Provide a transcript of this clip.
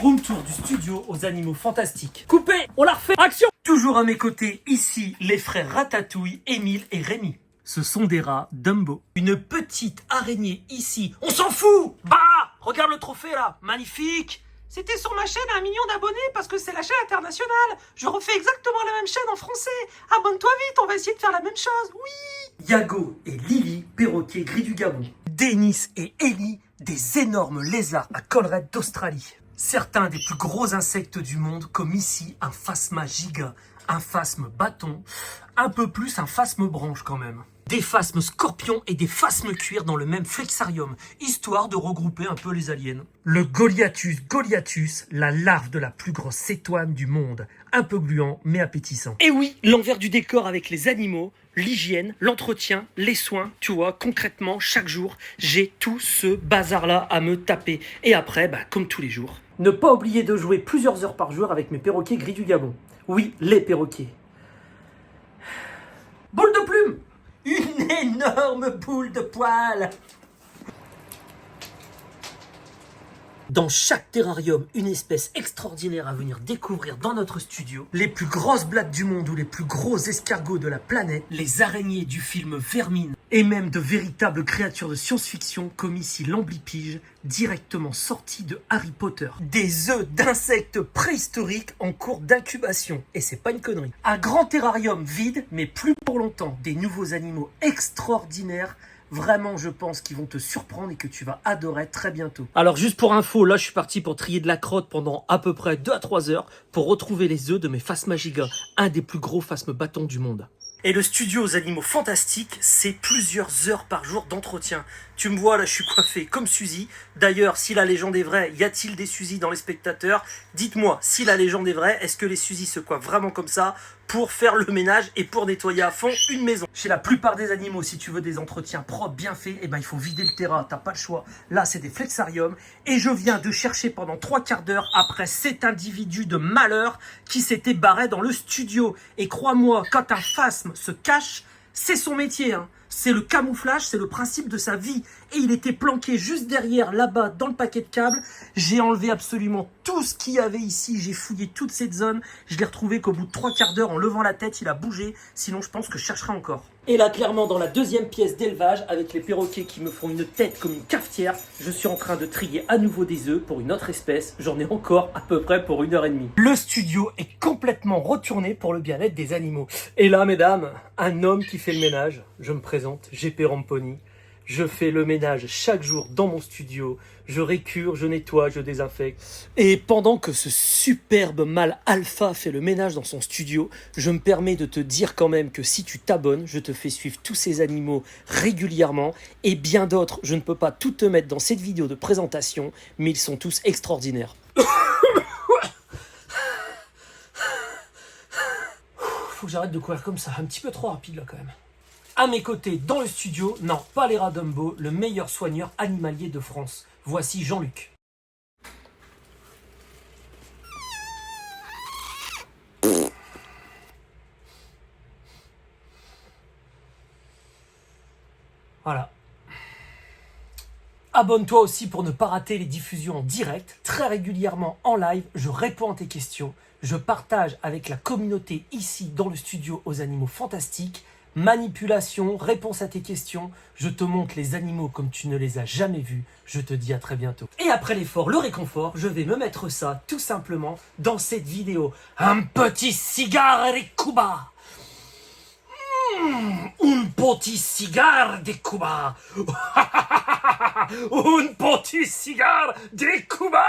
Room tour du studio aux animaux fantastiques. Coupé, on la refait, action! Toujours à mes côtés, ici, les frères Ratatouille, Émile et Rémi. Ce sont des rats Dumbo. Une petite araignée ici. On s'en fout! Bah! Regarde le trophée là, magnifique! C'était sur ma chaîne 1 million d'abonnés parce que c'est la chaîne internationale. Je refais exactement la même chaîne en français. Abonne-toi vite, on va essayer de faire la même chose. Oui! Yago et Lily, perroquets gris du Gabon. Denis et Ellie, des énormes lézards à collerette d'Australie. Certains des plus gros insectes du monde, comme ici un phasma giga, un phasme bâton, un peu plus un phasme branche quand même. Des phasmes scorpions et des phasmes cuir dans le même flexarium, histoire de regrouper un peu les aliens. Le Goliathus goliathus, la larve de la plus grosse cétoine du monde. Un peu gluant, mais appétissant. Et oui, l'envers du décor avec les animaux, l'hygiène, l'entretien, les soins, tu vois, concrètement, chaque jour, j'ai tout ce bazar-là à me taper. Et après, comme tous les jours. Ne pas oublier de jouer plusieurs heures par jour avec mes perroquets gris du Gabon. Oui, les perroquets. Boule de plume! Une énorme boule de poils. Dans chaque terrarium, une espèce extraordinaire à venir découvrir dans notre studio. Les plus grosses blattes du monde ou les plus gros escargots de la planète. Les araignées du film Vermine. Et même de véritables créatures de science-fiction comme ici l'amblypige, directement sorties de Harry Potter. Des œufs d'insectes préhistoriques en cours d'incubation. Et c'est pas une connerie. Un grand terrarium vide, mais plus pour longtemps. Des nouveaux animaux extraordinaires. Vraiment, je pense qu'ils vont te surprendre et que tu vas adorer très bientôt. Alors, juste pour info, là, je suis parti pour trier de la crotte pendant à peu près 2 à 3 heures pour retrouver les œufs de mes phasmagigas, un des plus gros phasmes bâtons du monde. Et le studio aux animaux fantastiques, c'est plusieurs heures par jour d'entretien. Tu me vois, là, je suis coiffé comme Suzy. D'ailleurs, si la légende est vraie, y a-t-il des Suzy dans les spectateurs? Dites-moi, si la légende est vraie, est-ce que les Suzy se coiffent vraiment comme ça pour faire le ménage et pour nettoyer à fond une maison? Chez la plupart des animaux, si tu veux des entretiens propres, bien faits, il faut vider le terrain, t'as pas le choix. Là, c'est des flexariums. Et je viens de chercher pendant 3/4 d'heure après cet individu de malheur qui s'était barré dans le studio. Et crois-moi, quand un phasme se cache, c'est son métier, hein. C'est le camouflage, c'est le principe de sa vie. Et il était planqué juste derrière, là-bas, dans le paquet de câbles. J'ai enlevé absolument tout ce qu'il y avait ici. J'ai fouillé toute cette zone. Je l'ai retrouvé qu'au bout de 3/4 d'heure, en levant la tête, il a bougé. Sinon, je pense que je chercherai encore. Et là, clairement, dans la deuxième pièce d'élevage, avec les perroquets qui me font une tête comme une cafetière, je suis en train de trier à nouveau des œufs pour une autre espèce. J'en ai encore à peu près pour 1h30. Le studio est complètement retourné pour le bien-être des animaux. Et là, mesdames, un homme qui fait le ménage. Je me présente, GP Ramponi. Je fais le ménage chaque jour dans mon studio. Je récure, je nettoie, je désinfecte. Et pendant que ce superbe mâle alpha fait le ménage dans son studio, je me permets de te dire quand même que si tu t'abonnes, je te fais suivre tous ces animaux régulièrement. Et bien d'autres, je ne peux pas tout te mettre dans cette vidéo de présentation, mais ils sont tous extraordinaires. Faut que j'arrête de courir comme ça, un petit peu trop rapide là quand même. À mes côtés, dans le studio, non, pas les rats Dumbo, le meilleur soigneur animalier de France. Voici Jean-Luc. Voilà. Abonne-toi aussi pour ne pas rater les diffusions en direct. Très régulièrement en live, je réponds à tes questions. Je partage avec la communauté ici dans le studio aux animaux fantastiques. Manipulation, réponse à tes questions, je te montre les animaux comme tu ne les as jamais vus, je te dis à très bientôt. Et après l'effort, le réconfort, je vais me mettre ça tout simplement dans cette vidéo. Un petit cigare de Cuba. Un petit cigare de Cuba. Un petit cigare de Cuba.